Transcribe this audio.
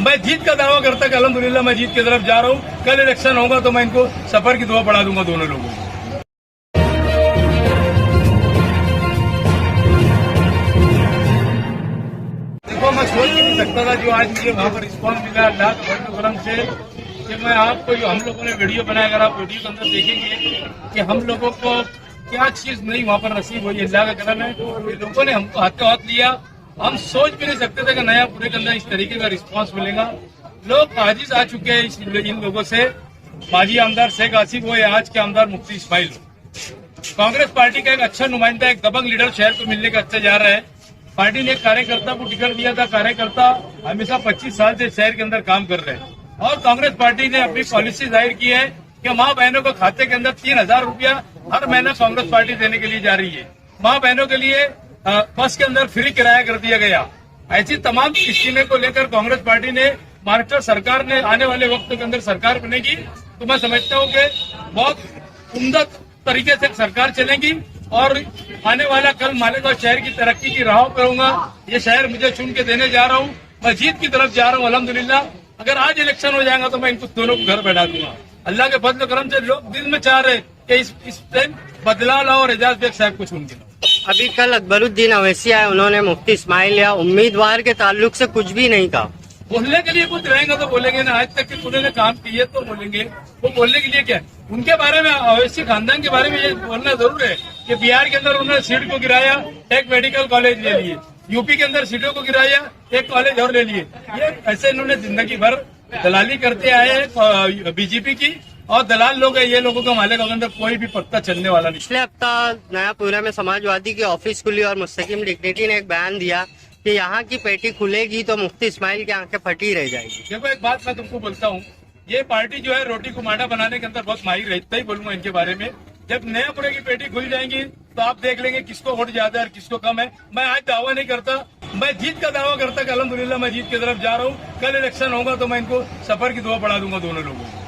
मैं जीत का दावा करता कि अल्हम्दुलिल्लाह मैं जीत की तरफ जा रहा हूँ। कल इलेक्शन होगा तो मैं इनको सफर की दुआ पढ़ा दूंगा दोनों लोगों को। देखो, मैं सोच ही नहीं सकता था जो आज मुझे वहां पर रिस्पॉन्स मिला अल्लाह के फजल करम से कि मैं आपको जो हम लोगों ने वीडियो बनाया, अगर आप वीडियो के अंदर देखेंगे कि हम लोगों को क्या चीज नहीं वहां पर नसीब हुई, अल्लाह का करम है। ये लोगों ने हमको हाथों हाथ लिया। हम सोच भी नहीं सकते थे कि नया पूरे के अंदर इस तरीके का रिस्पॉन्स मिलेगा। लोग आजिज आ चुके हैं इन लोगों से। माजी आमदार शेख आसिफ हो या आज के आमदार मुफ्ती इस्माइल हो, कांग्रेस पार्टी का एक अच्छा नुमाइंदा, एक दबंग लीडर शहर को मिलने का अच्छा जा रहा है। पार्टी ने एक कार्यकर्ता को टिकट दिया था। कार्यकर्ता हमेशा 25 साल से शहर के अंदर काम कर रहे हैं और कांग्रेस पार्टी ने अपनी पॉलिसी जाहिर की है कि माँ बहनों को खाते के अंदर 3000 रुपया हर महीना कांग्रेस पार्टी देने के लिए जा रही है। माँ बहनों के लिए बस के अंदर फ्री किराया कर दिया गया। ऐसी तमाम स्कीमें को लेकर कांग्रेस पार्टी ने, महाराष्ट्र सरकार ने आने वाले वक्त के अंदर सरकार बनेगी तो मैं समझता हूँ कि बहुत उम्दा तरीके से सरकार चलेगी और आने वाला कल मालेगांव शहर की तरक्की की राह पर होगा। ये शहर मुझे चुन के देने जा रहा हूँ। मैं जीत की तरफ जा रहा हूँ अल्हम्दुलिल्लाह। अगर आज इलेक्शन हो जाएगा तो मैं इनको दोनों को घर बैठा दूंगा। अल्लाह के फजल करम से लोग दिल में चाह रहे कि इस टाइम बदलाव लाओ और एजाज बेग साहब को चुन के लाओ। अभी कल अकबरुद्दीन अवैसी आए, उन्होंने मुफ्ती इस्माइल या उम्मीदवार के ताल्लुक से कुछ भी नहीं कहा। बोलने के लिए कुछ रहेंगे तो बोलेंगे ना। आज तक कि उन्होंने काम किए तो बोलेंगे। वो बोलने के लिए क्या है? उनके बारे में, अवैसी खानदान के बारे में ये बोलना जरूर है कि बिहार के अंदर उन्होंने सीट को गिराया, एक मेडिकल कॉलेज ले लिए। यूपी के अंदर सीटों को गिराया, एक कॉलेज और ले लिए। ये ऐसे इन्होंने जिंदगी भर दलाली करते आए हैं बीजेपी की, और दलाल लोग हैं ये। लोगों का मालिक के अंदर कोई भी पत्ता चलने वाला नहीं। पिछले हफ्ता नयापुरा में समाजवादी की ऑफिस खुली और मुस्तकिम डिग्निटी ने एक बयान दिया कि यहाँ की पेटी खुलेगी तो मुफ्ती इस्माइल की आंखें फटी रह जाएगी। देखो, एक बात मैं तुमको बोलता हूँ, ये पार्टी जो है रोटी को मांडा बनाने के अंदर बहुत माहिर है। इतना ही बोलूंगा इनके बारे में। जब नयापुरा की पेटी खुल जाएंगी तो आप देख लेंगे किसको वोट ज्यादा है और किसको कम है। मैं आज दावा नहीं करता, मैं जीत का दावा करता कि अल्हम्दुलिल्लाह मैं जीत की तरफ जा रहा हूँ। कल इलेक्शन होगा तो मैं इनको सफर की दुआ पढ़ा दूंगा दोनों लोगों को।